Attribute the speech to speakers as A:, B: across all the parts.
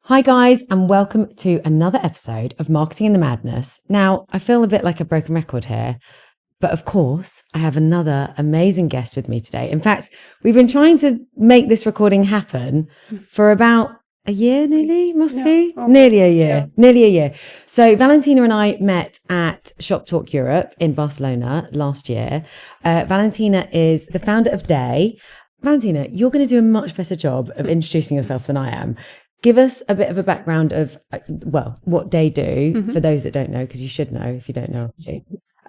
A: Hi guys, and welcome to another episode of Marketing in the Madness. Now, I feel a bit like a broken record here, but of course, I have another amazing guest with me today. In fact, we've been trying to make this recording happen for about a year nearly, be?
B: Almost,
A: nearly a year. So Valentina and I met at Shop Talk Europe in Barcelona last year. Valentina is the founder of Daye. Valentina, you're going to do a much better job of introducing yourself than I am. Give us a bit of a background of, what Daye do for those that don't know, because you should know if you don't know.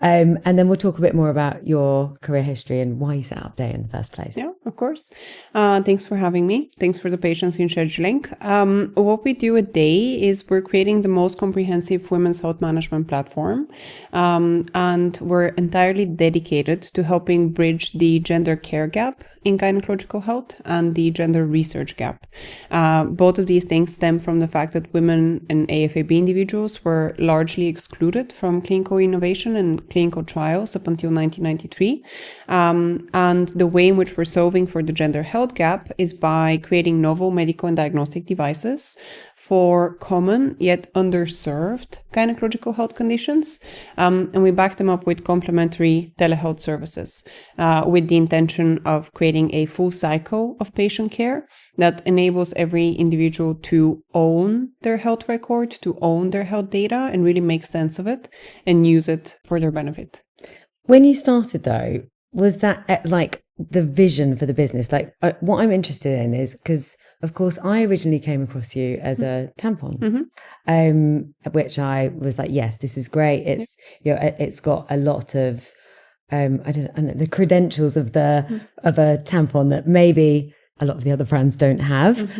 A: And then we'll talk a bit more about your career history and why you set up Daye in the first place.
B: Yeah, of course. Thanks for having me. Thanks for the patience in scheduling. What we do at Daye is we're creating the most comprehensive women's health management platform. And we're entirely dedicated to helping bridge the gender care gap in gynecological health and the gender research gap. Both of these things stem from the fact that women and AFAB individuals were largely excluded from clinical innovation and clinical trials up until 1993. And the way in which we're solving for the gender health gap is by creating novel medical and diagnostic devices for common yet underserved gynecological health conditions. And we back them up with complementary telehealth services with the intention of creating a full cycle of patient care that enables every individual to own their health record, to own their health data, and really make sense of it and use it for their benefit.
A: When you started, though, was that like the vision for the business? Like what I'm interested in is because, of course, I originally came across you as a tampon, which I was like, yes, this is great. It's it's got a lot of I don't know the credentials of a tampon that maybe a lot of the other brands don't have.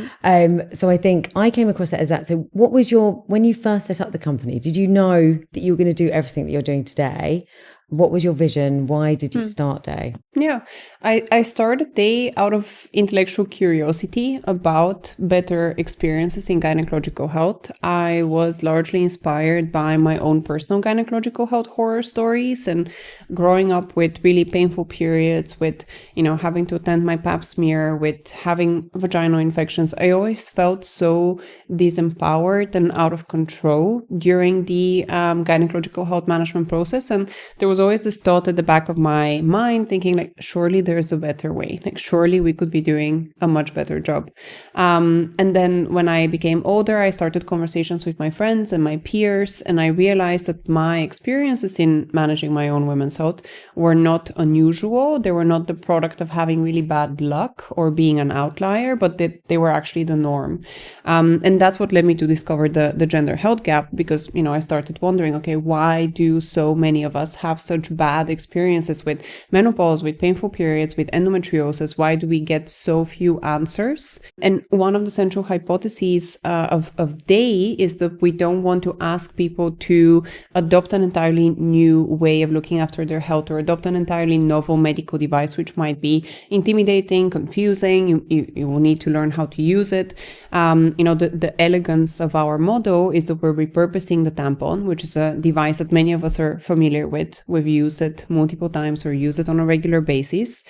A: So I think I came across it as that. So what was when you first set up the company, did you know that you were going to do everything that you're doing today? What was your vision? Why did you start Daye?
B: Yeah, I started Daye out of intellectual curiosity about better experiences in gynecological health. I was largely inspired by my own personal gynecological health horror stories and growing up with really painful periods, with, having to attend my pap smear, with having vaginal infections. I always felt so disempowered and out of control during the gynecological health management process. And there was always this thought at the back of my mind thinking like, surely there's a better way. Like, surely we could be doing a much better job. And then when I became older, I started conversations with my friends and my peers, and I realized that my experiences in managing my own women's health were not unusual. They were not the product of having really bad luck or being an outlier, but they were actually the norm. And that's what led me to discover the gender health gap, because, I started wondering, okay, why do so many of us have such bad experiences with menopause, with painful periods, with endometriosis? Why do we get so few answers? And one of the central hypotheses of Daye is that we don't want to ask people to adopt an entirely new way of looking after their health or adopt an entirely novel medical device, which might be intimidating, confusing. You will need to learn how to use it. The elegance of our model is that we're repurposing the tampon, which is a device that many of us are familiar with. We've used it multiple times or use it on a regular basis.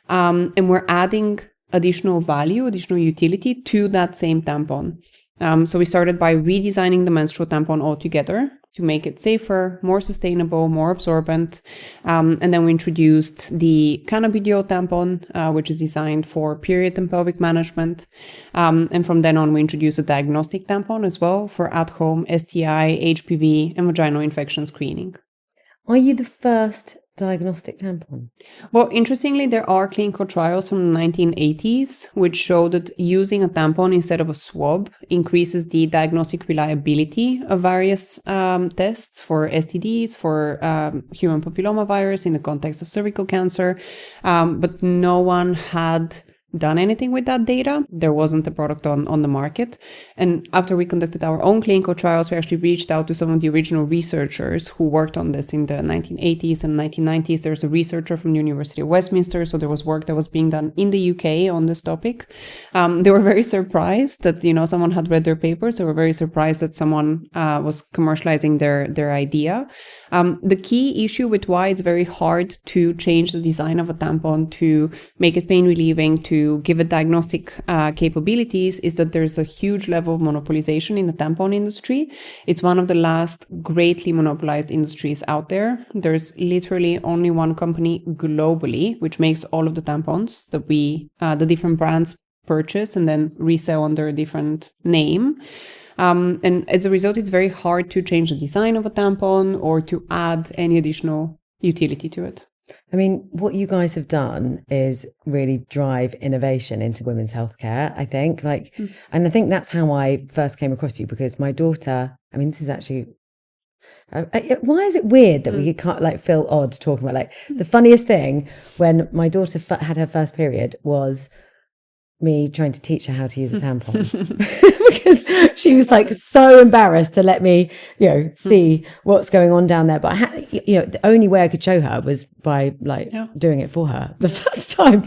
B: And we're adding additional value, additional utility to that same tampon. So we started by redesigning the menstrual tampon altogether to make it safer, more sustainable, more absorbent. And then we introduced the cannabidiol tampon, which is designed for period and pelvic management. And from then on, we introduced a diagnostic tampon as well for at-home STI, HPV, and vaginal infection screening.
A: Are you the first diagnostic tampon?
B: Well, interestingly, there are clinical trials from the 1980s which show that using a tampon instead of a swab increases the diagnostic reliability of various tests for STDs, for human papillomavirus in the context of cervical cancer, but no one had done anything with that data. There wasn't a product on the market. And after we conducted our own clinical trials, we actually reached out to some of the original researchers who worked on this in the 1980s and 1990s. There's a researcher from the University of Westminster, so there was work that was being done in the UK on this topic. They were very surprised that, someone had read their papers. They were very surprised that someone was commercializing their idea. The key issue with why it's very hard to change the design of a tampon to make it pain relieving, to to give it diagnostic capabilities is that there's a huge level of monopolization in the tampon industry. It's one of the last greatly monopolized industries out there. There's literally only one company globally which makes all of the tampons that the different brands purchase and then resell under a different name. And as a result, it's very hard to change the design of a tampon or to add any additional utility to it.
A: I mean, what you guys have done is really drive innovation into women's healthcare, I think. And I think that's how I first came across you, because my daughter, I mean, this is actually, why is it weird that we can't feel odd talking about the funniest thing when my daughter had her first period was me trying to teach her how to use a tampon because she was so embarrassed to let me, see what's going on down there. But I had, the only way I could show her was by doing it for her the first time,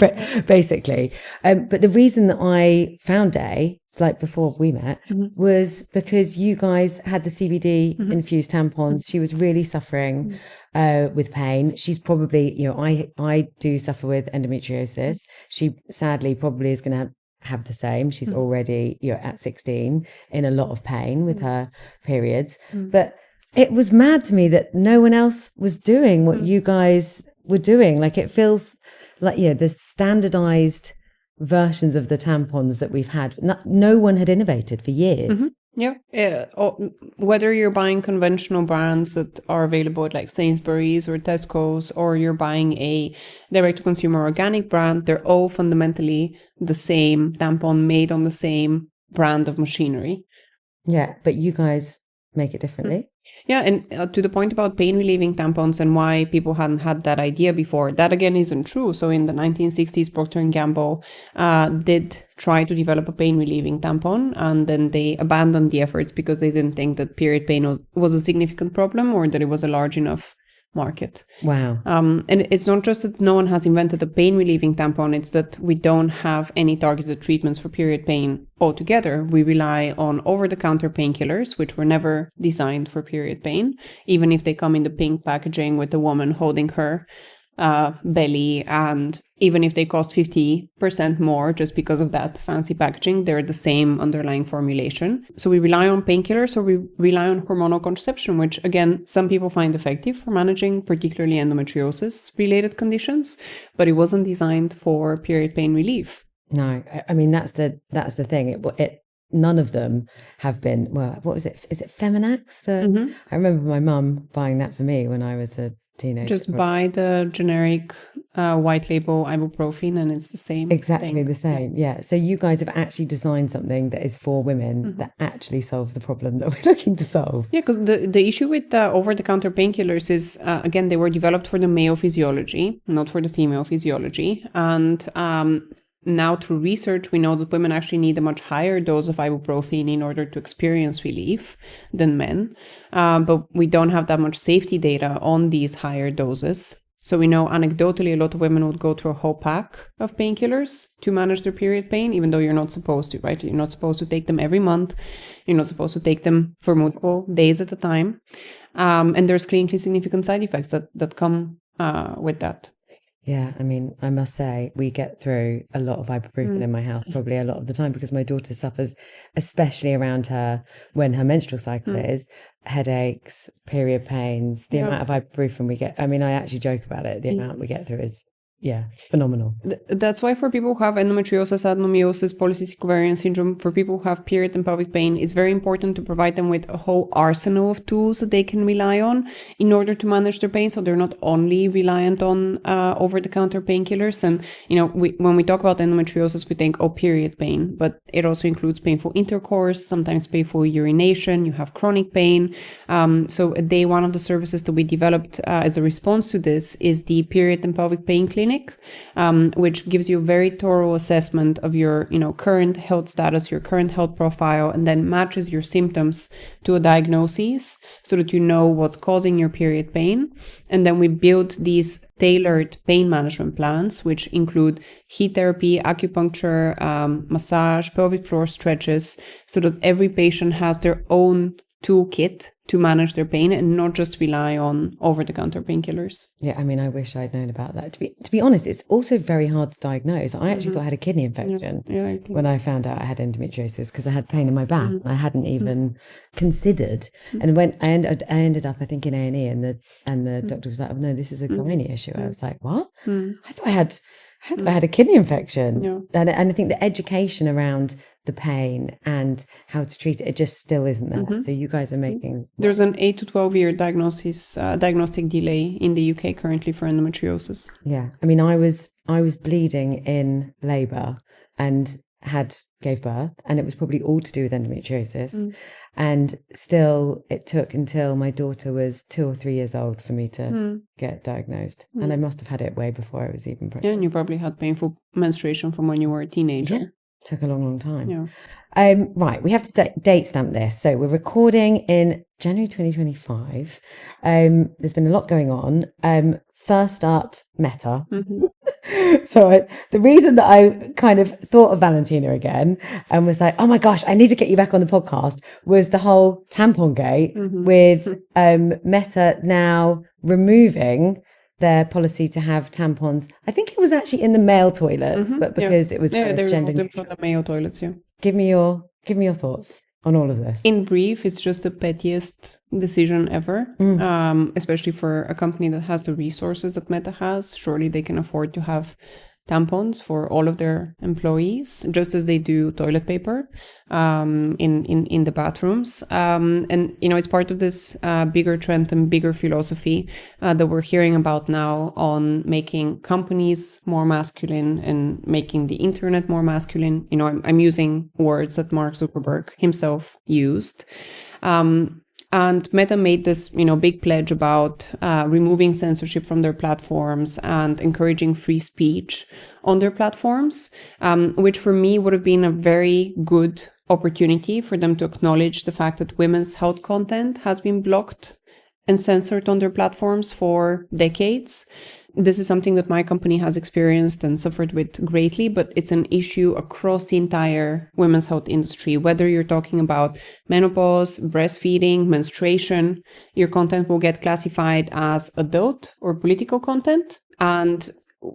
A: basically. But the reason that I found Daye, before we met, was because you guys had the CBD infused tampons. She was really suffering with pain. She's probably, I do suffer with endometriosis. She sadly probably is going to have the same. She's already, at 16 in a lot of pain with her periods. But it was mad to me that no one else was doing what you guys were doing. It feels like, the standardized versions of the tampons that we've had, no one had innovated for years.
B: Whether you're buying conventional brands that are available at Sainsbury's or Tesco's, or you're buying a direct-to-consumer organic brand, they're all fundamentally the same tampon made on the same brand of machinery.
A: Yeah, but you guys make it differently.
B: Yeah, and to the point about pain-relieving tampons and why people hadn't had that idea before, that again isn't true. So in the 1960s, Procter & Gamble did try to develop a pain-relieving tampon, and then they abandoned the efforts because they didn't think that period pain was a significant problem or that it was a large enough market.
A: Wow.
B: And it's not just that no one has invented a pain-relieving tampon, it's that we don't have any targeted treatments for period pain altogether. We rely on over-the-counter painkillers, which were never designed for period pain, even if they come in the pink packaging with the woman holding her belly, and even if they cost 50% more just because of that fancy packaging, they're the same underlying formulation. So we rely on painkillers, or we rely on hormonal contraception, which again, some people find effective for managing particularly endometriosis related conditions, but it wasn't designed for period pain relief.
A: No, I mean, that's the thing. None of them have been, well, what was it? Is it Feminax? I remember my mum buying that for me when I was a teenager.
B: Just buy the generic white label ibuprofen and it's the same
A: exactly
B: thing.
A: The same. Yeah. So you guys have actually designed something that is for women that actually solves the problem that we're looking to solve.
B: Yeah, because the issue with over-the-counter painkillers is, again, they were developed for the male physiology, not for the female physiology. And now through research, we know that women actually need a much higher dose of ibuprofen in order to experience relief than men. But we don't have that much safety data on these higher doses. So we know anecdotally a lot of women would go through a whole pack of painkillers to manage their period pain, even though you're not supposed to, right? You're not supposed to take them every month. You're not supposed to take them for multiple days at a time. And there's clinically significant side effects that come with that.
A: Yeah, I mean, I must say, we get through a lot of ibuprofen in my house, probably a lot of the time, because my daughter suffers, especially around her when her menstrual cycle is, headaches, period pains, the amount of ibuprofen we get. I mean, I actually joke about it. The amount we get through is, phenomenal.
B: That's why for people who have endometriosis, adenomyosis, polycystic ovarian syndrome, for people who have period and pelvic pain, it's very important to provide them with a whole arsenal of tools that they can rely on in order to manage their pain. So they're not only reliant on over-the-counter painkillers. And, when we talk about endometriosis, we think, period pain, but it also includes painful intercourse, sometimes painful urination, you have chronic pain. So at Daye, one of the services that we developed as a response to this is the period and pelvic pain clinic, which gives you a very thorough assessment of your, current health status, your current health profile, and then matches your symptoms to a diagnosis so that you know what's causing your period pain. And then we build these tailored pain management plans, which include heat therapy, acupuncture, massage, pelvic floor stretches, so that every patient has their own toolkit to manage their pain and not just rely on over-the-counter painkillers.
A: Yeah, I mean, I wish I'd known about that. To be honest, it's also very hard to diagnose. I actually thought I had a kidney infection when I found out I had endometriosis because I had pain in my back and I hadn't even considered. And when I ended up, I think, in A&E, and the doctor was like, "Oh no, this is a gynae issue." I was like, "What? I thought I had a kidney infection."
B: Yeah.
A: And I think the education around the pain and how to treat it just still isn't there. So you guys are making...
B: There's an 8 to 12 year diagnostic delay in the UK currently for endometriosis.
A: Yeah. I mean, I was bleeding in labour and gave birth, and it was probably all to do with endometriosis. And still, it took until my daughter was 2 or 3 years old for me to get diagnosed. And I must have had it way before I was even pregnant.
B: Yeah, and you probably had painful menstruation from when you were a teenager.
A: Yeah. Took a long time.
B: Yeah.
A: Right, we have to date stamp this. So we're recording in January 2025. There's been a lot going on. First up, Meta. So the reason that I kind of thought of Valentina again and was like, oh my gosh, I need to get you back on the podcast, was the whole tampon gate with Meta now removing their policy to have tampons. I think it was actually in the male toilets, but because it was kind of gender neutral.
B: The male toilets, yeah.
A: Give me your thoughts on all of this.
B: In brief, it's just the pettiest decision ever, especially for a company that has the resources that Meta has. Surely they can afford to have tampons for all of their employees, just as they do toilet paper in the bathrooms. And, you know, it's part of this bigger trend and bigger philosophy that we're hearing about now on making companies more masculine and making the internet more masculine. You know, I'm using words that Mark Zuckerberg himself used. And Meta made this, you know, big pledge about removing censorship from their platforms and encouraging free speech on their platforms, which for me would have been a very good opportunity for them to acknowledge the fact that women's health content has been blocked and censored on their platforms for decades. This is something that my company has experienced and suffered with greatly, but it's an issue across the entire women's health industry. Whether you're talking about menopause, breastfeeding, menstruation, your content will get classified as adult or political content. And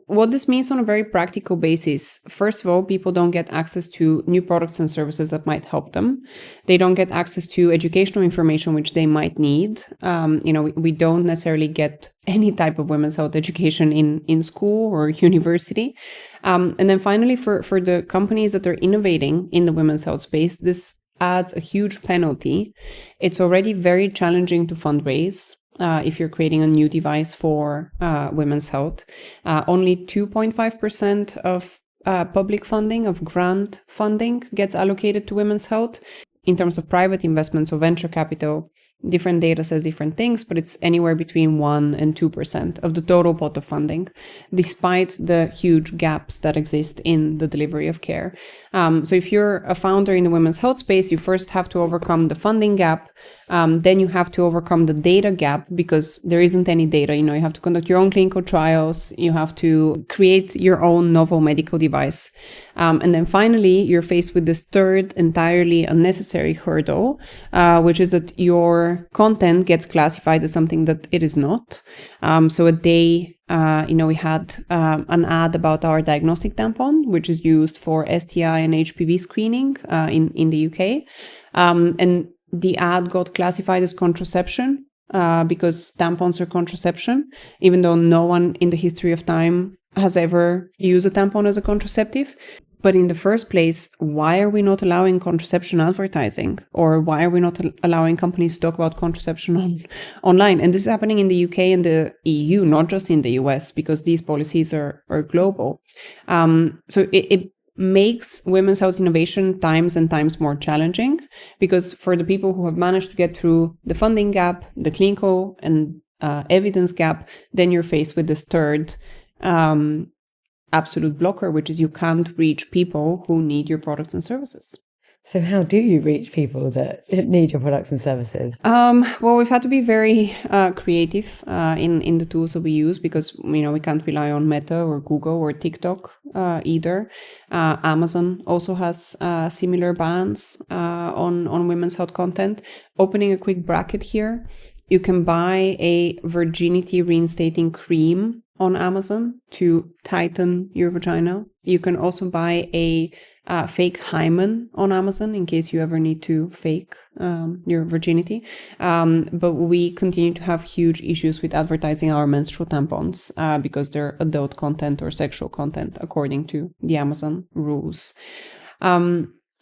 B: what this means on a very practical basis, first of all, people don't get access to new products and services that might help them. They don't get access to educational information, which they might need. You know, we don't necessarily get any type of women's health education in school or university. And then finally, for the companies that are innovating in the women's health space, this adds a huge penalty. It's already very challenging to fundraise. If you're creating a new device for women's health. Only 2.5% of public funding, of grant funding, gets allocated to women's health. In terms of private investments or venture capital, different data says different things, but it's anywhere between 1% and 2% of the total pot of funding, despite the huge gaps that exist in the delivery of care. So if you're a founder in the women's health space, you first have to overcome the funding gap. Then you have to overcome the data gap because there isn't any data. You know, you have to conduct your own clinical trials. You have to create your own novel medical device. And then finally, you're faced with this third entirely unnecessary hurdle, which is that your content gets classified as something that it is not. So a day, you know, we had an ad about our diagnostic tampon, which is used for STI and HPV screening in the UK. And the ad got classified as contraception because tampons are contraception, even though no one in the history of time has ever used a tampon as a contraceptive. But in the first place, why are we not allowing contraception advertising? Or why are we not allowing companies to talk about contraception online? And this is happening in the UK and the EU, not just in the US, because these policies are global. So it makes women's health innovation times and times more challenging, because for the people who have managed to get through the funding gap, the clinical and evidence gap, then you're faced with this third absolute blocker, which is you can't reach people who need your products and services.
A: So how do you reach people that need your products and services?
B: Well, we've had to be very creative in the tools that we use, because we can't rely on Meta or Google or TikTok either. Amazon also has similar bans on women's health content. Opening a quick bracket here, you can buy a virginity reinstating cream on Amazon to tighten your vagina. You can also buy a fake hymen on Amazon in case you ever need to fake your virginity. But we continue to have huge issues with advertising our menstrual tampons because they're adult content or sexual content according to the Amazon rules.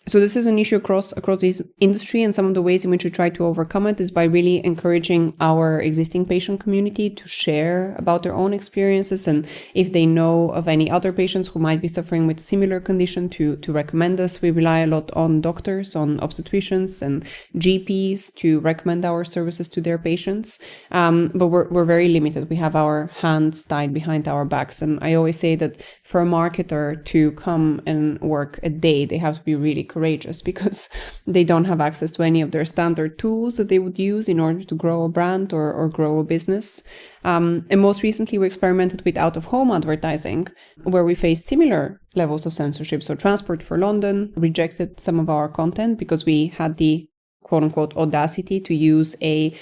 B: So this is an issue across this industry, and some of the ways in which we try to overcome it is by really encouraging our existing patient community to share about their own experiences, and if they know of any other patients who might be suffering with a similar condition, to recommend us. We rely a lot on doctors, on obstetricians and GPs to recommend our services to their patients, but we're very limited. We have our hands tied behind our backs, and I always say that for a marketer to come and work a day, they have to be really courageous, because they don't have access to any of their standard tools that they would use in order to grow a brand or grow a business. And most recently, we experimented with out-of-home advertising, where we faced similar levels of censorship. So Transport for London rejected some of our content because we had the quote-unquote audacity to use a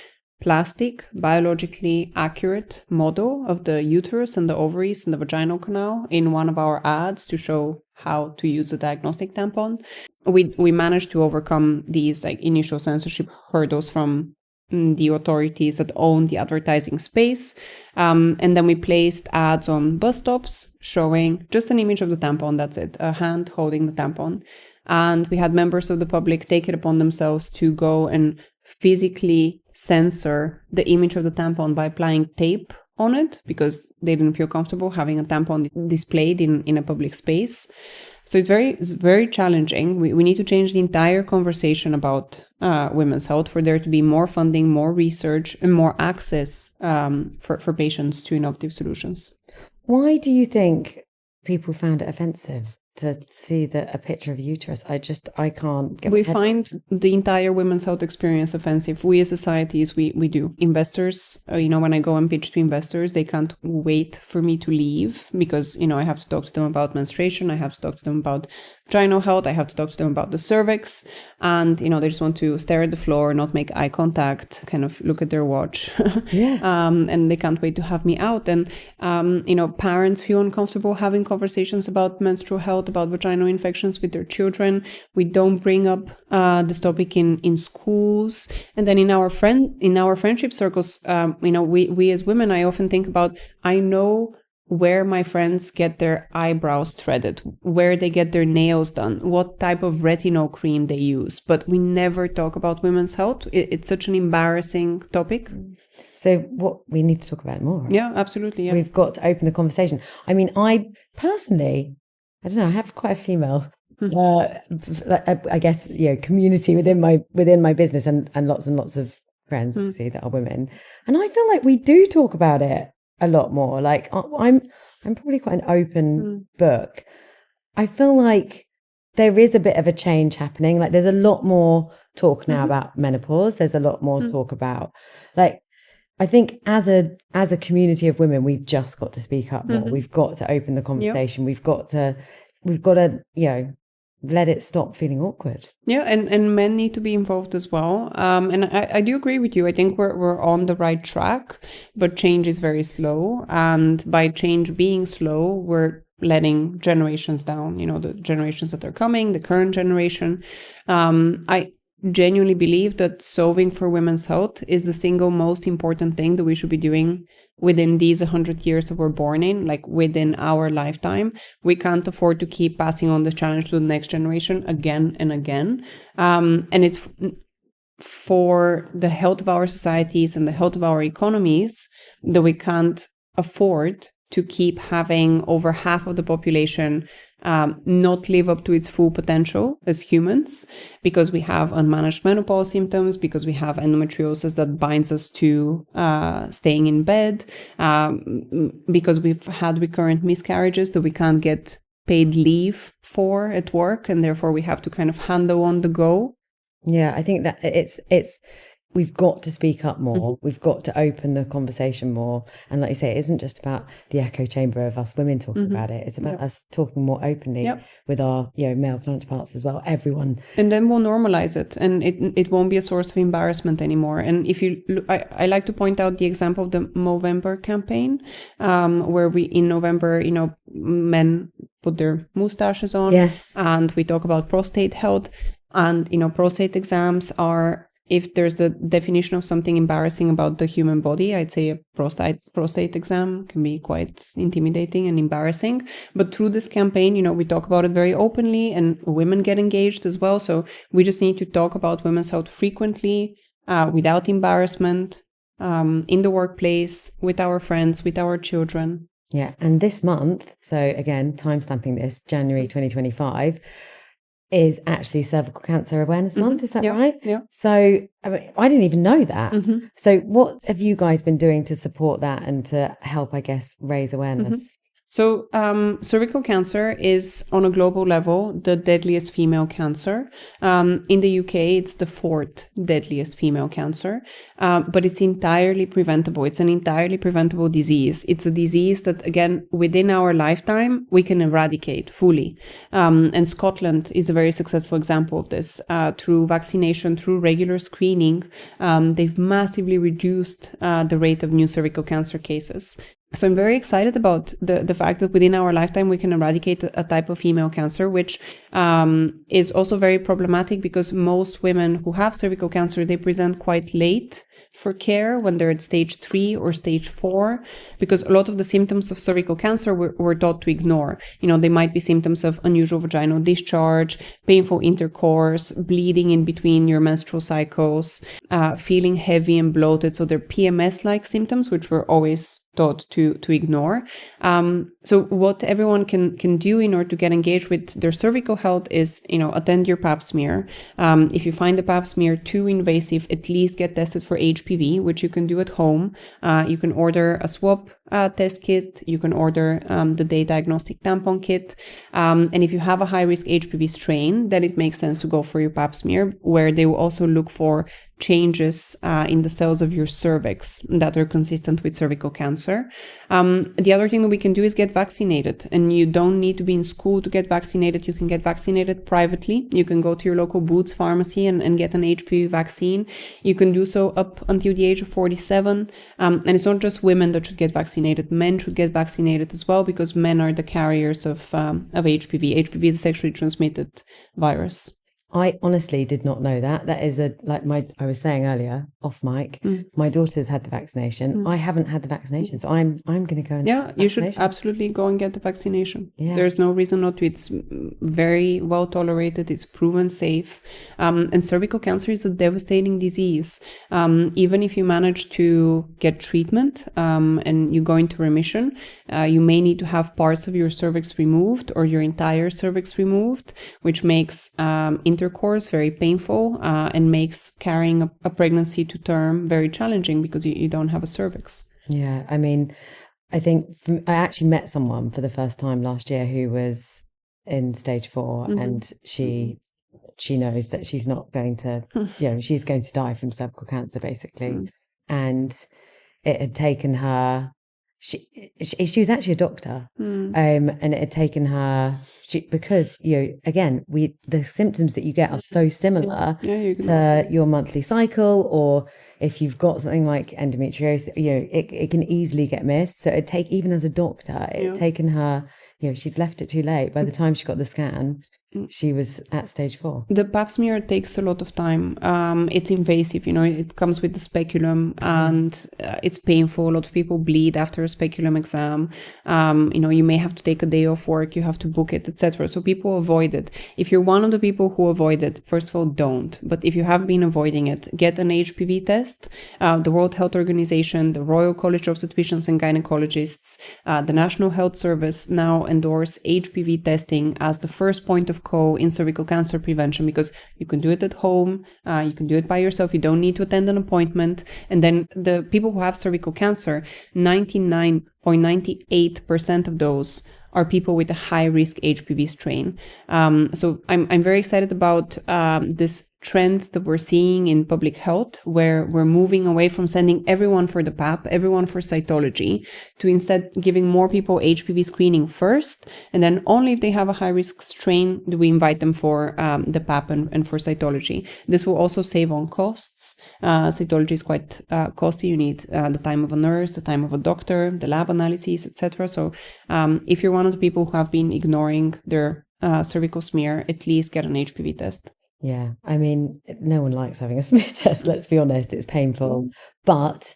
B: plastic, biologically accurate model of the uterus and the ovaries and the vaginal canal in one of our ads to show how to use a diagnostic tampon. We managed to overcome these initial censorship hurdles from the authorities that own the advertising space. And then we placed ads on bus stops showing just an image of the tampon. That's it, a hand holding the tampon. And we had members of the public take it upon themselves to go and physically censor the image of the tampon by applying tape on it, because they didn't feel comfortable having a tampon displayed in a public space. So it's very challenging. We need to change the entire conversation about women's health for there to be more funding, more research, and more access for patients to innovative solutions.
A: Why do you think people found it offensive to see a picture of uterus? I can't get.
B: We find the entire women's health experience offensive. We as societies, we do. Investors, when I go and pitch to investors, they can't wait for me to leave, because, I have to talk to them about menstruation. I have to talk to them about vaginal health. I have to talk to them about the cervix. And, they just want to stare at the floor, not make eye contact, kind of look at their watch.
A: Yeah.
B: And they can't wait to have me out. And, parents feel uncomfortable having conversations about menstrual health, about vaginal infections with their children. We don't bring up this topic in schools. And then in our friendship circles, we as women, I often think about, I know where my friends get their eyebrows threaded, where they get their nails done, what type of retinol cream they use. But we never talk about women's health. It's such an embarrassing topic.
A: So what we need to talk about more. Right?
B: Yeah, absolutely. Yeah.
A: We've got to open the conversation. I mean, I personally, I don't know, I have quite a female, I guess, community within my business and lots of friends, obviously, that are women. And I feel like we do talk about it a lot more. Like I'm probably quite an open book. I feel like there is a bit of a change happening. Like there's a lot more talk now about menopause. There's a lot more talk about, like, I think as a community of women, we've just got to speak up more. We've got to open the conversation. Yep. We've got to, let it stop feeling awkward.
B: Yeah, and men need to be involved as well. And I do agree with you. I think we're on the right track, but change is very slow. And by change being slow, we're letting generations down, the generations that are coming, the current generation. I genuinely believe that solving for women's health is the single most important thing that we should be doing within these 100 years that we're born in, like within our lifetime. We can't afford to keep passing on this challenge to the next generation again and again. And it's for the health of our societies and the health of our economies that we can't afford to keep having over half of the population not live up to its full potential as humans, because we have unmanaged menopause symptoms, because we have endometriosis that binds us to staying in bed, because we've had recurrent miscarriages that we can't get paid leave for at work, and therefore we have to kind of handle on the go.
A: Yeah, I think that we've got to speak up more. We've got to open the conversation more. And like you say, it isn't just about the echo chamber of us women talking about it. It's about us talking more openly with our, male counterparts as well, everyone.
B: And then we'll normalize it, and it won't be a source of embarrassment anymore. And if you look, I like to point out the example of the Movember campaign, where in November, men put their mustaches on.
A: Yes.
B: And we talk about prostate health. And, prostate exams are, if there's a definition of something embarrassing about the human body, I'd say a prostate exam can be quite intimidating and embarrassing. But through this campaign, we talk about it very openly, and women get engaged as well. So we just need to talk about women's health frequently, without embarrassment, in the workplace, with our friends, with our children.
A: Yeah. And this month, so again, timestamping this, January 2025, is actually Cervical Cancer Awareness Month. Is that right?
B: Yeah.
A: So I didn't even know that. So what have you guys been doing to support that and to help, I guess, raise awareness?
B: So cervical cancer is, on a global level, the deadliest female cancer. In the UK, it's the 4th deadliest female cancer, but it's entirely preventable. It's an entirely preventable disease. It's a disease that, again, within our lifetime, we can eradicate fully. And Scotland is a very successful example of this. Through vaccination, through regular screening, they've massively reduced the rate of new cervical cancer cases. So I'm very excited about the fact that within our lifetime, we can eradicate a type of female cancer, which is also very problematic because most women who have cervical cancer, they present quite late for care when they're at stage 3 or stage 4, because a lot of the symptoms of cervical cancer we're taught to ignore. They might be symptoms of unusual vaginal discharge, painful intercourse, bleeding in between your menstrual cycles, feeling heavy and bloated. So they're PMS-like symptoms, which we're always taught to ignore. So what everyone can do in order to get engaged with their cervical health is, attend your pap smear. If you find the pap smear too invasive, at least get tested for HPV, which you can do at home. You can order a swab test kit. You can order the Daye diagnostic tampon kit. And if you have a high-risk HPV strain, then it makes sense to go for your pap smear, where they will also look for changes in the cells of your cervix that are consistent with cervical cancer. The other thing that we can do is get vaccinated, and you don't need to be in school to get vaccinated. You can get vaccinated privately. You can go to your local Boots pharmacy and get an HPV vaccine. You can do so up until the age of 47. And it's not just women that should get vaccinated. Men should get vaccinated as well, because men are the carriers of HPV. HPV is a sexually transmitted virus.
A: I honestly did not know that. That is I was saying earlier off mic, my daughter's had the vaccination. I haven't had the vaccination, so I'm going to go and
B: you should absolutely go and get the vaccination.
A: Yeah.
B: There's no reason not to. It's very well tolerated. It's proven safe. And cervical cancer is a devastating disease. Even if you manage to get treatment and you go into remission, you may need to have parts of your cervix removed or your entire cervix removed, which makes intercourse very painful and makes carrying a pregnancy to term very challenging because you don't have a cervix.
A: Yeah, I mean, I think I actually met someone for the first time last year who was in stage 4, and she knows that she's not going to, she's going to die from cervical cancer basically. And it had taken her, she was actually a doctor, and it had taken her, because again, the symptoms that you get are so similar to your monthly cycle, or if you've got something like endometriosis, it can easily get missed. So it'd take, even as a doctor, it had taken her, she'd left it too late. By the time she got the scan, she was at stage 4.
B: The pap smear takes a lot of time. It's invasive, it comes with the speculum, and it's painful. A lot of people bleed after a speculum exam. You may have to take a day off work, you have to book it, etc. So people avoid it. If you're one of the people who avoid it, first of all, don't. But if you have been avoiding it, get an HPV test. The World Health Organization, the Royal College of Obstetricians and Gynecologists, the National Health Service now endorse HPV testing as the first point of call in cervical cancer prevention, because you can do it at home, you can do it by yourself, you don't need to attend an appointment. And then the people who have cervical cancer, 99.98% of those are people with a high-risk HPV strain. So I'm very excited about this trend that we're seeing in public health, where we're moving away from sending everyone for the PAP, everyone for cytology, to instead giving more people HPV screening first, and then only if they have a high-risk strain do we invite them for the PAP and for cytology. This will also save on costs. Cytology is quite costly. You need the time of a nurse, the time of a doctor, the lab analyses, etc. So if you're one of the people who have been ignoring their cervical smear, at least get an HPV test.
A: Yeah, I mean, no one likes having a smear test, let's be honest, it's painful. But,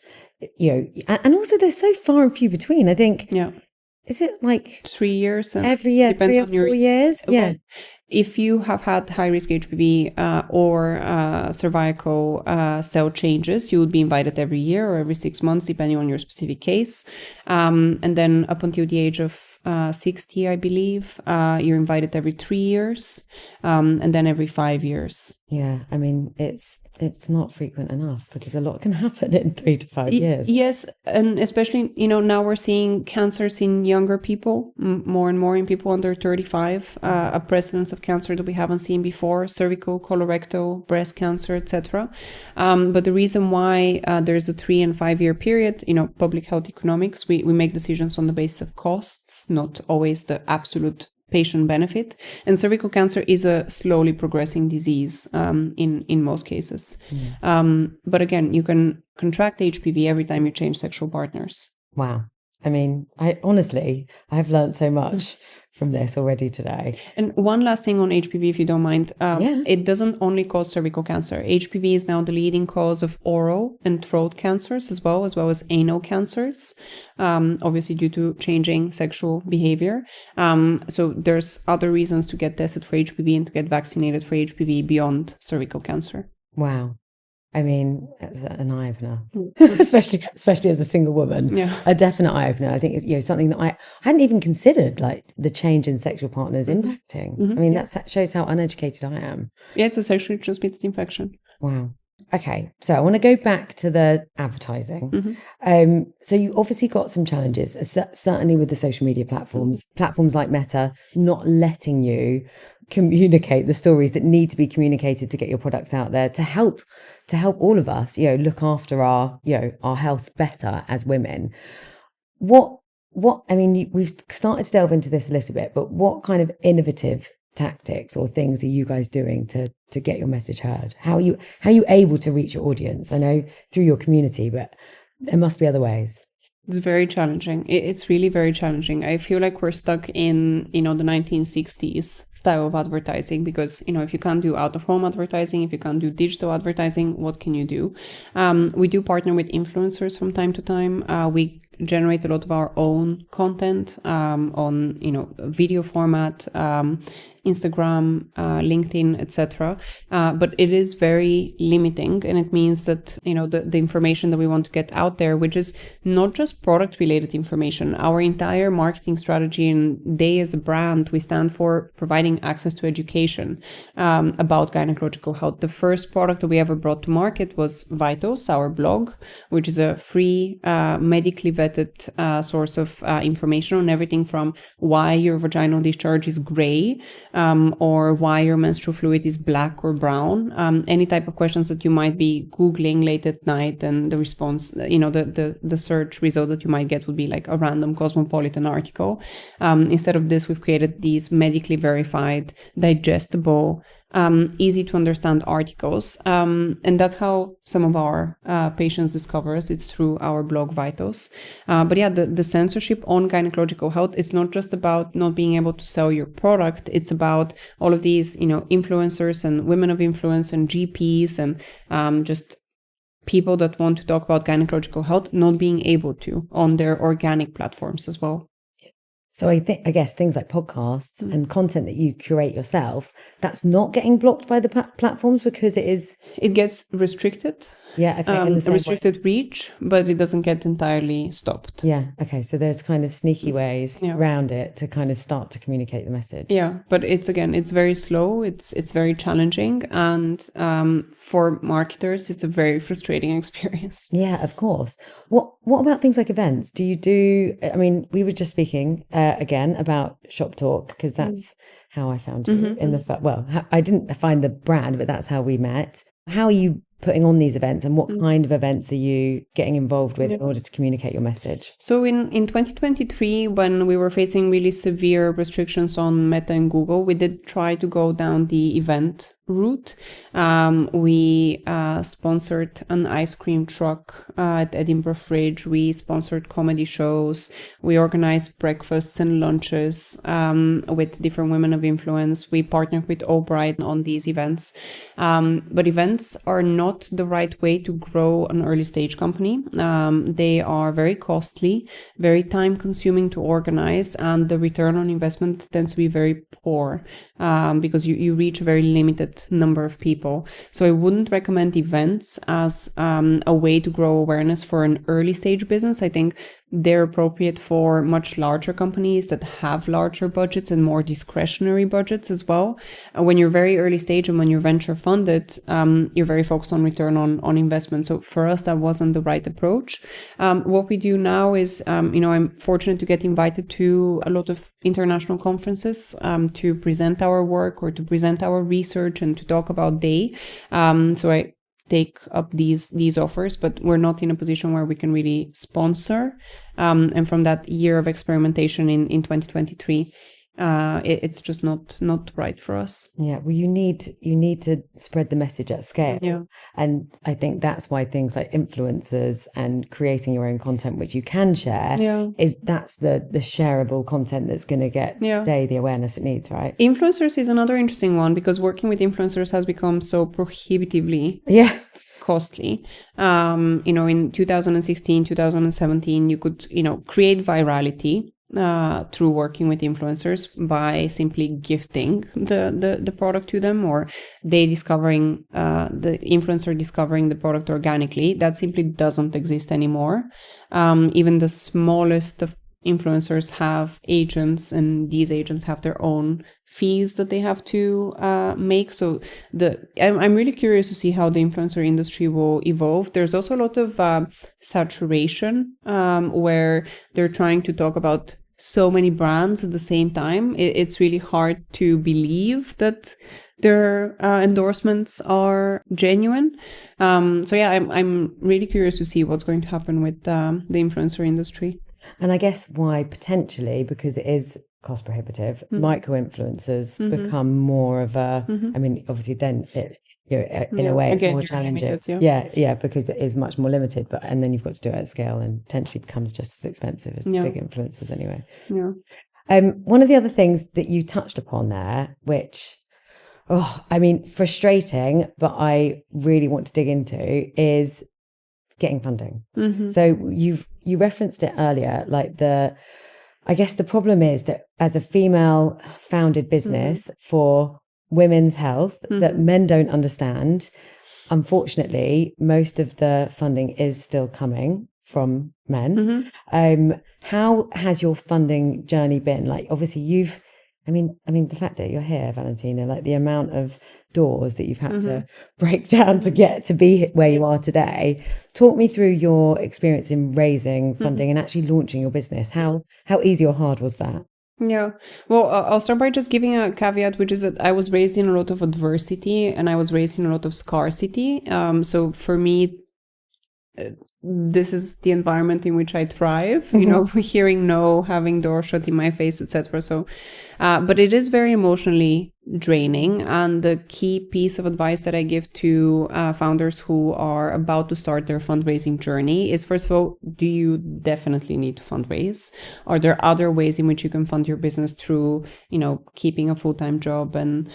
A: you know, and also they're so far and few between. I think, is it like
B: 3 years?
A: Every year, 3 or 4 years?
B: Okay. Yeah. If you have had high-risk HPV or cervical cell changes, you would be invited every year or every 6 months, depending on your specific case. And then up until the age of 60, I believe, you're invited every 3 years, and then every 5 years.
A: Yeah, I mean, it's not frequent enough because a lot can happen in 3 to 5 years.
B: Yes, and especially, now we're seeing cancers in younger people, more and more in people under 35, a precedence of cancer that we haven't seen before, cervical, colorectal, breast cancer, etc. But the reason why there's a 3 and 5 year period, public health economics, we make decisions on the basis of costs, not always the absolute patient benefit. And cervical cancer is a slowly progressing disease in most cases. But again, you can contract HPV every time you change sexual partners.
A: Wow. I mean, I've learned so much from this already today.
B: And one last thing on HPV, if you don't mind. It doesn't only cause cervical cancer. HPV is now the leading cause of oral and throat cancers as well as anal cancers, obviously due to changing sexual behavior. So there's other reasons to get tested for HPV and to get vaccinated for HPV beyond cervical cancer.
A: Wow. I mean, it's an eye-opener, especially as a single woman.
B: Yeah.
A: A definite eye-opener. I think it's something that I hadn't even considered, like the change in sexual partners impacting. I mean, that shows how uneducated I am.
B: Yeah, it's a sexually transmitted infection.
A: Wow. Okay, so I want to go back to the advertising. So you obviously got some challenges, certainly with the social media platforms like Meta, not letting you communicate the stories that need to be communicated to get your products out there to help all of us, look after our health better as women. What I mean, we've started to delve into this a little bit, but what kind of innovative tactics or things are you guys doing to get your message heard? How are you able to reach your audience? I know through your community, but there must be other ways.
B: It's very challenging. It's really very challenging. I feel like we're stuck in, the 1960s style of advertising because, if you can't do out-of-home advertising, if you can't do digital advertising, what can you do? We do partner with influencers from time to time. We generate a lot of our own content on, video format, Instagram, LinkedIn, etc. But it is very limiting, and it means that the information that we want to get out there, which is not just product related information. Our entire marketing strategy and Daye as a brand, we stand for providing access to education about gynecological health. The first product that we ever brought to market was Vitals, our blog, which is a free medically vetted source of information on everything from why your vaginal discharge is gray, or why your menstrual fluid is black or brown, any type of questions that you might be Googling late at night, and the response, the search result that you might get would be like a random Cosmopolitan article. Instead of this, we've created these medically verified, digestible, easy to understand articles. And that's how some of our patients discover us. It's through our blog Vitals. But yeah, the censorship on gynecological health is not just about not being able to sell your product. It's about all of these, influencers and women of influence and GPs and just people that want to talk about gynecological health not being able to on their organic platforms as well.
A: So I guess things like podcasts and content that you curate yourself, that's not getting blocked by the platforms because it
B: gets restricted.
A: Yeah, okay.
B: Restricted reach, but it doesn't get entirely stopped.
A: Yeah, okay. So there's kind of sneaky ways around it to kind of start to communicate the message.
B: Yeah, but it's very slow. It's very challenging, and for marketers, it's a very frustrating experience.
A: Yeah, of course. What about things like events? Do you do? I mean, we were just speaking share again about Shop Talk, because that's how I found you in the well, I didn't find the brand, but that's how we met. How are you putting on these events, and what kind of events are you getting involved with in order to communicate your message?
B: So in 2023, when we were facing really severe restrictions on Meta and Google, we did try to go down the event route. We sponsored an ice cream truck at Edinburgh Fridge. We sponsored comedy shows. We organized breakfasts and lunches with different women of influence. We partnered with Albright on these events. But events are not the right way to grow an early stage company. They are very costly, very time consuming to organize, and the return on investment tends to be very poor because you reach a very limited number of people. So I wouldn't recommend events as a way to grow awareness for an early stage business. I think they're appropriate for much larger companies that have larger budgets and more discretionary budgets as well. When you're very early stage and when you're venture funded, you're very focused on return on investment. So for us, that wasn't the right approach. What we do now is, I'm fortunate to get invited to a lot of international conferences to present our work or to present our research and to talk about Daye. So I take up these offers, but we're not in a position where we can really sponsor. And from that year of experimentation in 2023, it's just not right for us.
A: Yeah, well, you need to spread the message at scale.
B: Yeah.
A: And I think that's why things like influencers and creating your own content, which you can share, that's the shareable content that's going to get Daye the awareness it needs, right?
B: Influencers is another interesting one, because working with influencers has become so prohibitively costly. In 2016, 2017, you could, create virality through working with influencers by simply gifting the product to them, or they discovering the influencer discovering the product organically. That simply doesn't exist anymore. Even the smallest of influencers have agents, and these agents have their own fees that they have to make. So I'm really curious to see how the influencer industry will evolve. There's also a lot of saturation where they're trying to talk about so many brands at the same time. It's really hard to believe that their endorsements are genuine. I'm really curious to see what's going to happen with the influencer industry.
A: And I guess why potentially, because it is cost prohibitive, micro-influencers become more of a, I mean, obviously then it, in a way it's more challenging. Limited, because it is much more limited, and then you've got to do it at scale and potentially becomes just as expensive as big influencers anyway. One of the other things that you touched upon there, which, frustrating, but I really want to dig into, is getting funding. So you referenced it earlier, like I guess the problem is that as a female founded business for women's health that men don't understand, unfortunately, most of the funding is still coming from men. How has your funding journey been? Like, obviously I mean, the fact that you're here, Valentina, like the amount of doors that you've had to break down to get to be where you are today. Talk me through your experience in raising funding and actually launching your business. How easy or hard was that?
B: Yeah. Well, I'll start by just giving a caveat, which is that I was raised in a lot of adversity and I was raised in a lot of scarcity. So for me, this is the environment in which I thrive, hearing no, having doors shut in my face, etc. So, but it is very emotionally draining. And the key piece of advice that I give to founders who are about to start their fundraising journey is, first of all, do you definitely need to fundraise? Are there other ways in which you can fund your business through, keeping a full-time job and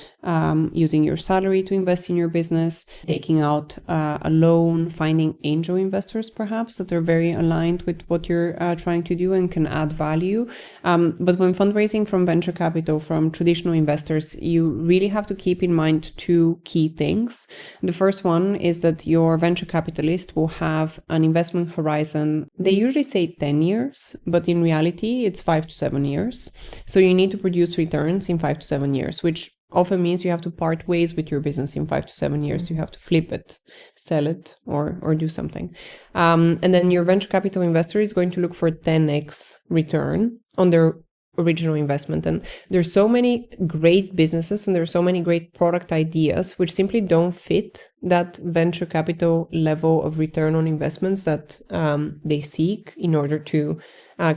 B: using your salary to invest in your business, taking out a loan, finding angel investors perhaps that are very aligned with what you're trying to do and can add value. But when fundraising from venture capital, from traditional investors, you really have to keep in mind two key things. The first one is that your venture capitalist will have an investment horizon. They usually say 10 years, but in reality, it's 5 to 7 years. So you need to produce returns in 5 to 7 years, which often means you have to part ways with your business in 5 to 7 years. You have to flip it, sell it, or do something. And then your venture capital investor is going to look for 10x return on their original investment. And there's so many great businesses and there's so many great product ideas which simply don't fit that venture capital level of return on investments that they seek in order to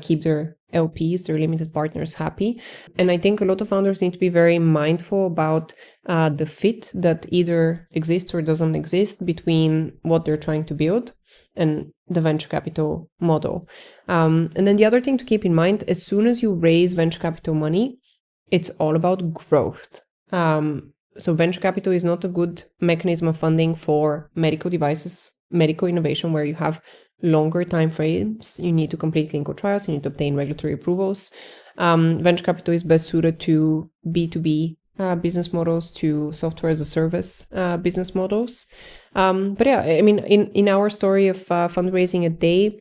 B: keep their LPs, their limited partners, happy. And I think a lot of founders need to be very mindful about the fit that either exists or doesn't exist between what they're trying to build and the venture capital model. And then the other thing to keep in mind, as soon as you raise venture capital money, it's all about growth. So venture capital is not a good mechanism of funding for medical devices, medical innovation, where you have longer time frames. You need to complete clinical trials, you need to obtain regulatory approvals. Venture capital is best suited to B2B business models, to software as a service business models. But yeah, I mean, in our story of fundraising at Daye,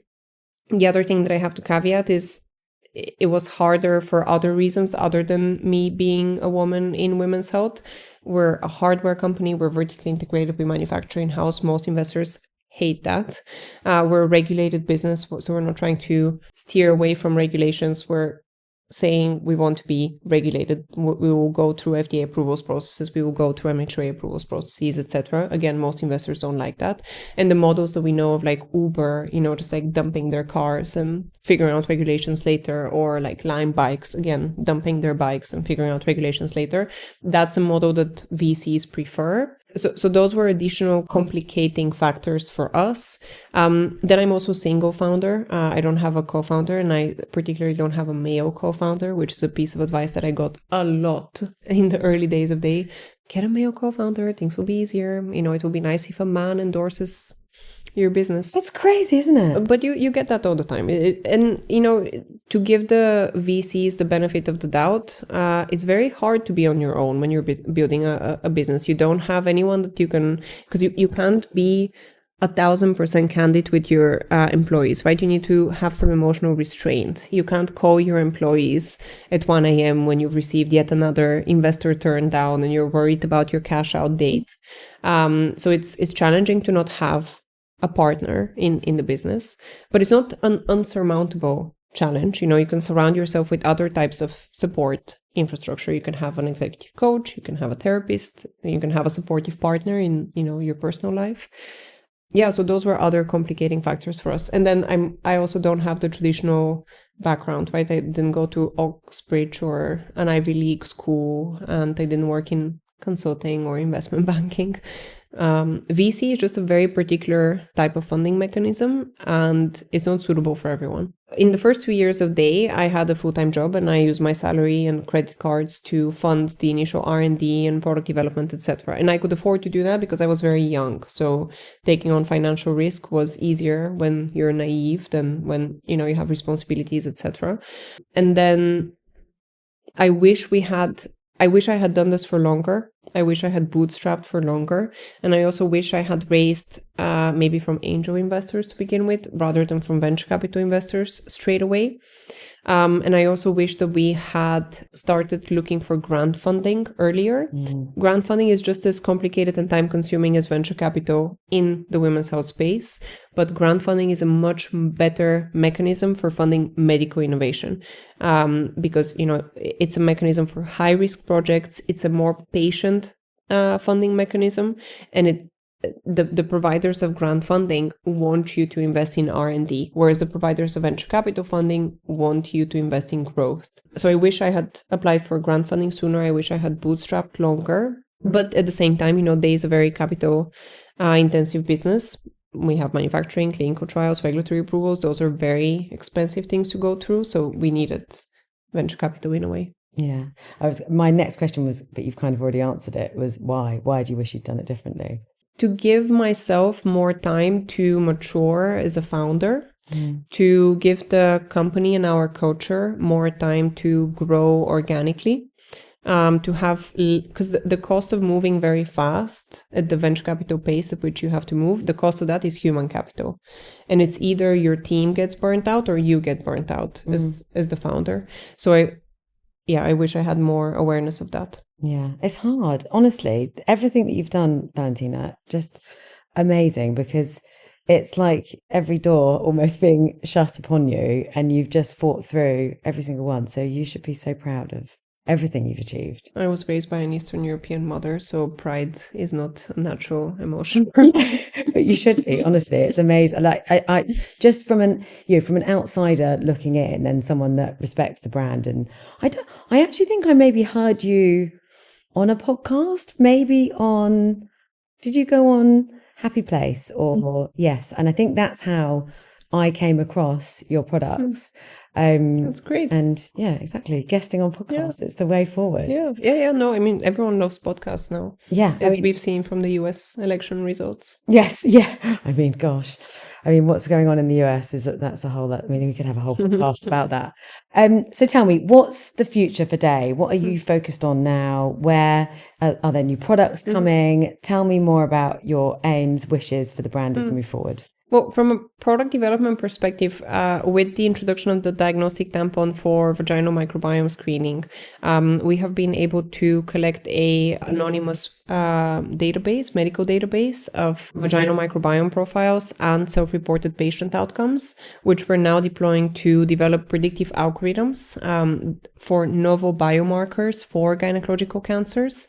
B: the other thing that I have to caveat is it was harder for other reasons other than me being a woman in women's health. We're a hardware company. We're vertically integrated. We manufacture in-house. Most investors hate that. We're a regulated business, so we're not trying to steer away from regulations. We're saying we want to be regulated. We will go through FDA approvals processes. We will go through MHRA approvals processes, etc. Again, most investors don't like that. And the models that we know of, like Uber, just like dumping their cars and figuring out regulations later, or like Lime bikes, again, dumping their bikes and figuring out regulations later. That's a model that VCs prefer. So those were additional complicating factors for us. Then I'm also single founder. I don't have a co-founder, and I particularly don't have a male co-founder, which is a piece of advice that I got a lot in the early days of Daye. Get a male co-founder, things will be easier. It will be nice if a man endorses your business.
A: It's crazy, isn't it?
B: But you get that all the time. To give the VCs the benefit of the doubt, it's very hard to be on your own when you're building a business. You don't have anyone that you can, because you can't be 1,000% candid with your employees, right? You need to have some emotional restraint. You can't call your employees at 1 a.m. when you've received yet another investor turn down and you're worried about your cash out date. So it's challenging to not have a partner in the business, but it's not an unsurmountable challenge. You can surround yourself with other types of support infrastructure. You can have an executive coach, you can have a therapist, you can have a supportive partner in your personal life. Yeah, so those were other complicating factors for us. And then I also don't have the traditional background, right? I didn't go to Oxbridge or an Ivy League school, and I didn't work in consulting or investment banking. VC is just a very particular type of funding mechanism, and it's not suitable for everyone. In the first 2 years of Daye, I had a full-time job, and I used my salary and credit cards to fund the initial R&D and product development, etc. And I could afford to do that because I was very young. So taking on financial risk was easier when you're naive than when you have responsibilities, etc. And then I wish I had done this for longer. I wish I had bootstrapped for longer. And I also wish I had raised maybe from angel investors to begin with, rather than from venture capital investors straight away. And I also wish that we had started looking for grant funding earlier. Mm-hmm. Grant funding is just as complicated and time consuming as venture capital in the women's health space. But grant funding is a much better mechanism for funding medical innovation, because, it's a mechanism for high risk projects. It's a more patient funding mechanism, and the providers of grant funding want you to invest in R&D, whereas the providers of venture capital funding want you to invest in growth. So I wish I had applied for grant funding sooner. I wish I had bootstrapped longer. But at the same time, Daye is a very capital intensive business. We have manufacturing, clinical trials, regulatory approvals. Those are very expensive things to go through. So we needed venture capital in a way.
A: Yeah. My next question was, but you've kind of already answered it, was why? Why do you wish you'd done it differently?
B: To give myself more time to mature as a founder, to give the company and our culture more time to grow organically, to have, because the cost of moving very fast at the venture capital pace at which you have to move, the cost of that is human capital. And it's either your team gets burnt out or you get burnt out as the founder. So I wish I had more awareness of that.
A: Yeah, it's hard. Honestly, everything that you've done, Valentina, just amazing, because it's like every door almost being shut upon you, and you've just fought through every single one. So you should be so proud of everything you've achieved.
B: I was raised by an Eastern European mother, so pride is not a natural emotion for me.
A: But you should be, honestly. It's amazing. Like I just from an outsider looking in, and someone that respects the brand, and I actually think I maybe heard you on a podcast, maybe on, did you go on Happy Place or yes? And I think that's how I came across your products.
B: That's great.
A: And yeah, exactly. Guesting on podcasts, it's the way forward.
B: Yeah. No, I mean, everyone loves podcasts now.
A: Yeah.
B: As we've seen from the US election results.
A: Yes. Yeah. I mean, gosh. I mean, what's going on in the US is that's a whole, I mean, we could have a whole podcast about that. So tell me, what's the future for Daye? What are you focused on now? Where are there new products coming? Tell me more about your aims, wishes for the brand as we move forward.
B: Well, from a product development perspective, with the introduction of the diagnostic tampon for vaginal microbiome screening, we have been able to collect a anonymous database, medical database of vaginal microbiome profiles and self-reported patient outcomes, which we're now deploying to develop predictive algorithms for novel biomarkers for gynecological cancers.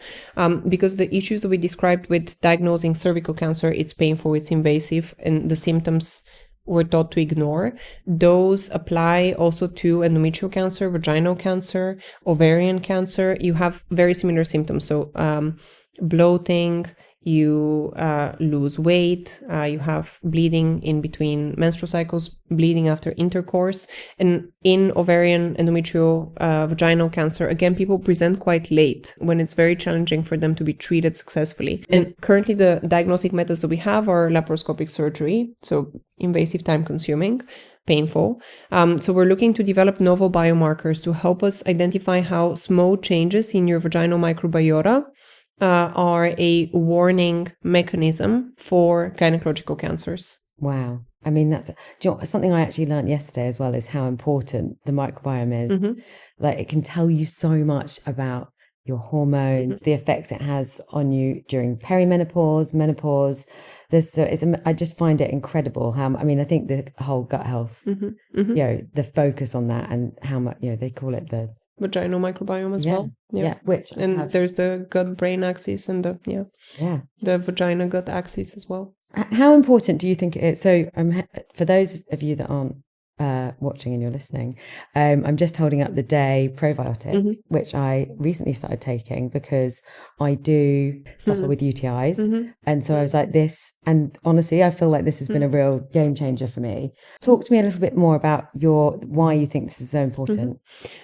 B: Because the issues that we described with diagnosing cervical cancer, it's painful, it's invasive, and the symptoms we're taught to ignore. Those apply also to endometrial cancer, vaginal cancer, ovarian cancer. You have very similar symptoms. So bloating, you lose weight, you have bleeding in between menstrual cycles, bleeding after intercourse. And in ovarian, endometrial, vaginal cancer, again, people present quite late when it's very challenging for them to be treated successfully. And currently the diagnostic methods that we have are laparoscopic surgery, so invasive, time-consuming, painful. So we're looking to develop novel biomarkers to help us identify how small changes in your vaginal microbiota are a warning mechanism for gynecological cancers.
A: Wow. I mean, that's something I actually learned yesterday as well, is how important the microbiome is. Like, it can tell you so much about your hormones, the effects it has on you during perimenopause, menopause. I just find it incredible how, I mean, I think the whole gut health, the focus on that, and how much, they call it the
B: vaginal microbiome as well. There's the gut-brain axis and the vagina-gut axis as well.
A: How important do you think it is? So for those of you that aren't watching and you're listening, I'm just holding up the Daye probiotic, which I recently started taking because I do suffer with UTIs. And so I was like, this, and honestly, I feel like this has been a real game changer for me. Talk to me a little bit more about why you think this is so important.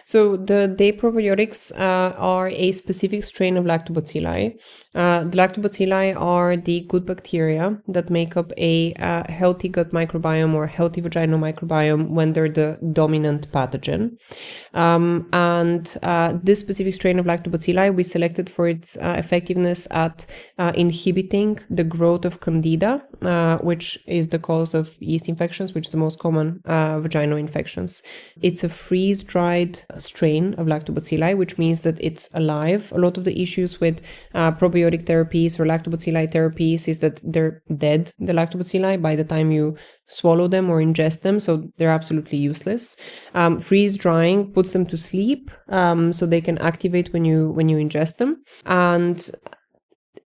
B: So the Daye probiotics are a specific strain of lactobacilli. The lactobacilli are the good bacteria that make up a healthy gut microbiome or healthy vaginal microbiome when they're the dominant pathogen. This specific strain of lactobacilli we selected for its effectiveness at inhibiting the growth of candida, which is the cause of yeast infections, which is the most common vaginal infections. It's a freeze-dried strain of lactobacilli, which means that it's alive. A lot of the issues with probiotic therapies or lactobacilli therapies is that they're dead, the lactobacilli, by the time you swallow them or ingest them, so they're absolutely useless. Freeze drying puts them to sleep, so they can activate when you ingest them. And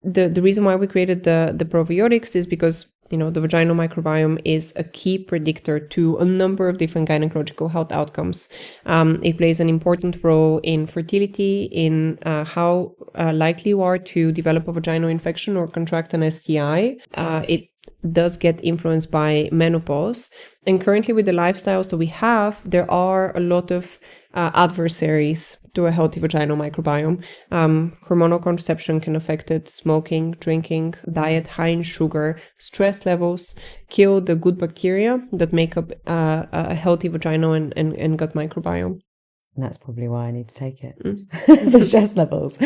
B: the reason why we created the probiotics is because the vaginal microbiome is a key predictor to a number of different gynecological health outcomes. It plays an important role in fertility, in how likely you are to develop a vaginal infection or contract an STI. It does get influenced by menopause. And currently with the lifestyles that we have, there are a lot of adversaries to a healthy vaginal microbiome. Hormonal contraception can affect it, smoking, drinking, diet high in sugar, stress levels, kill the good bacteria that make up a healthy vaginal and gut microbiome.
A: And that's probably why I need to take it. The stress levels.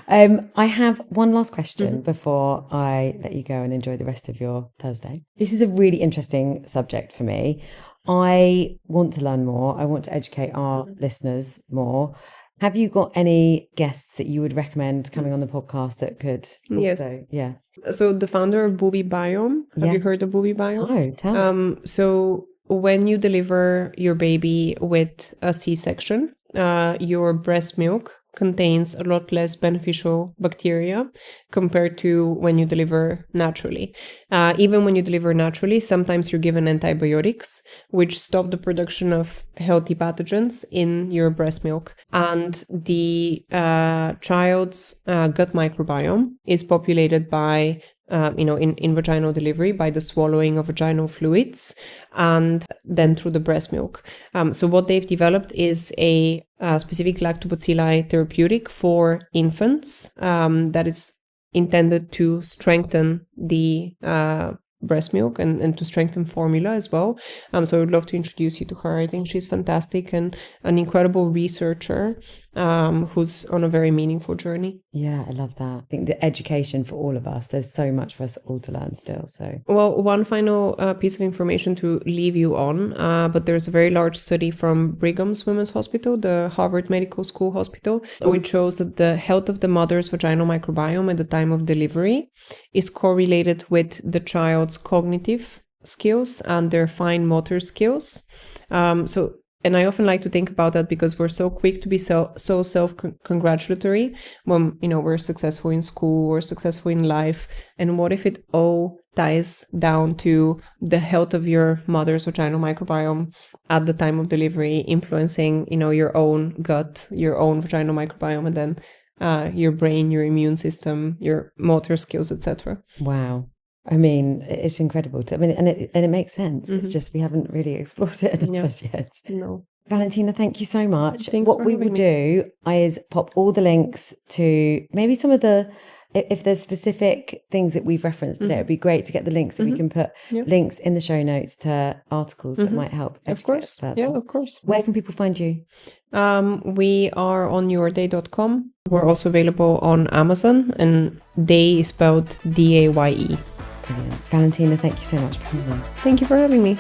A: I have one last question before I let you go and enjoy the rest of your Thursday. This is a really interesting subject for me. I want to learn more. I want to educate our listeners more. Have you got any guests that you would recommend coming on the podcast that could also,
B: yes. So the founder of Booby Biome, have you heard of Booby Biome?
A: No, tell me.
B: So when you deliver your baby with a C-section, your breast milk contains a lot less beneficial bacteria compared to when you deliver naturally. Even when you deliver naturally, sometimes you're given antibiotics, which stop the production of healthy pathogens in your breast milk. And the child's gut microbiome is populated by in vaginal delivery by the swallowing of vaginal fluids and then through the breast milk. So what they've developed is a specific lactobacilli therapeutic for infants that is intended to strengthen the breast milk and to strengthen formula as well. So I would love to introduce you to her. I think she's fantastic and an incredible researcher who's on a very meaningful journey.
A: Yeah, I love that. I think the education for all of us, there's so much for us all to learn still. So,
B: well, one final piece of information to leave you on, but there's a very large study from Brigham's Women's Hospital, the Harvard Medical School Hospital, which shows that the health of the mother's vaginal microbiome at the time of delivery is correlated with the child's cognitive skills and their fine motor skills. And I often like to think about that because we're so quick to be so self-congratulatory when, we're successful in school or successful in life. And what if it all ties down to the health of your mother's vaginal microbiome at the time of delivery, influencing, your own gut, your own vaginal microbiome, and then your brain, your immune system, your motor skills, etc.
A: Wow. I mean, it's incredible. And it makes sense. Mm-hmm. It's just we haven't really explored it enough yet.
B: No.
A: Valentina, thank you so much.
B: Thanks
A: what we will do is pop all the links to maybe some of the, if there's specific things that we've referenced today, it'd be great to get the links so we can put links in the show notes to articles that might help.
B: Of course. Yeah, of course.
A: Where can people find you?
B: We are on yourdaye.com. We're also available on Amazon, and Daye is spelled Daye.
A: Brilliant. Valentina, thank you so much for coming on.
B: Thank you for having me.